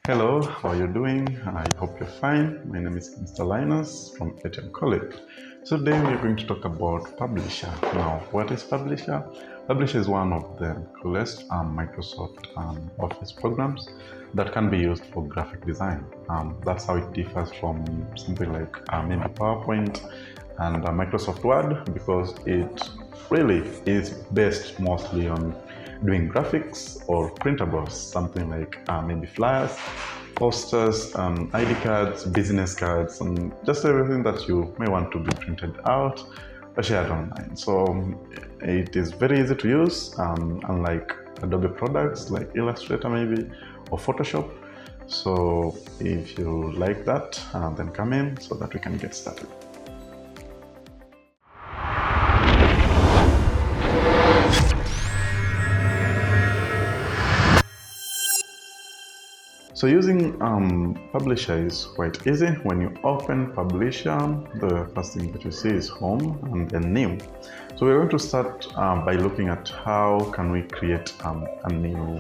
Hello, how are you doing? I hope you're fine. My name is Mr. Linus from ATM College. So today we are going to talk about Publisher. Now, what is Publisher? Publisher is one of the coolest Microsoft Office programs that can be used for graphic design. That's how it differs from something like maybe PowerPoint and Microsoft Word, because it really is based mostly on doing graphics or printables, something like maybe flyers, posters, ID cards, business cards, and just everything that you may want to be printed out or shared online. So it is very easy to use, unlike Adobe products like Illustrator maybe or Photoshop. So if you like that, then come in so that we can get started. So using Publisher is quite easy. When you open Publisher, the first thing that you see is Home and then New. So we're going to start by looking at how can we create a new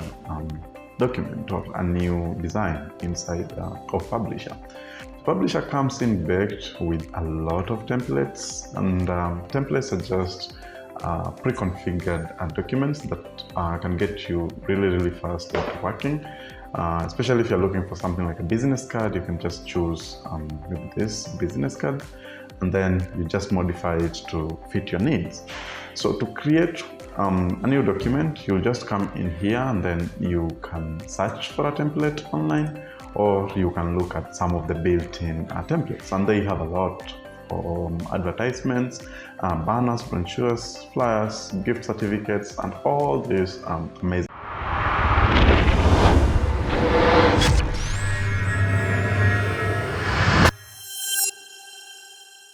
document or a new design inside of Publisher. Publisher comes in baked with a lot of templates, and templates are just pre-configured documents that can get you really fast at working. Especially if you're looking for something like a business card, you can just choose maybe this business card, and then you just modify it to fit your needs. So to create a new document, you'll just come in here and then you can search for a template online, or you can look at some of the built-in templates, and they have a lot of advertisements, banners, brochures, flyers, gift certificates, and all these amazing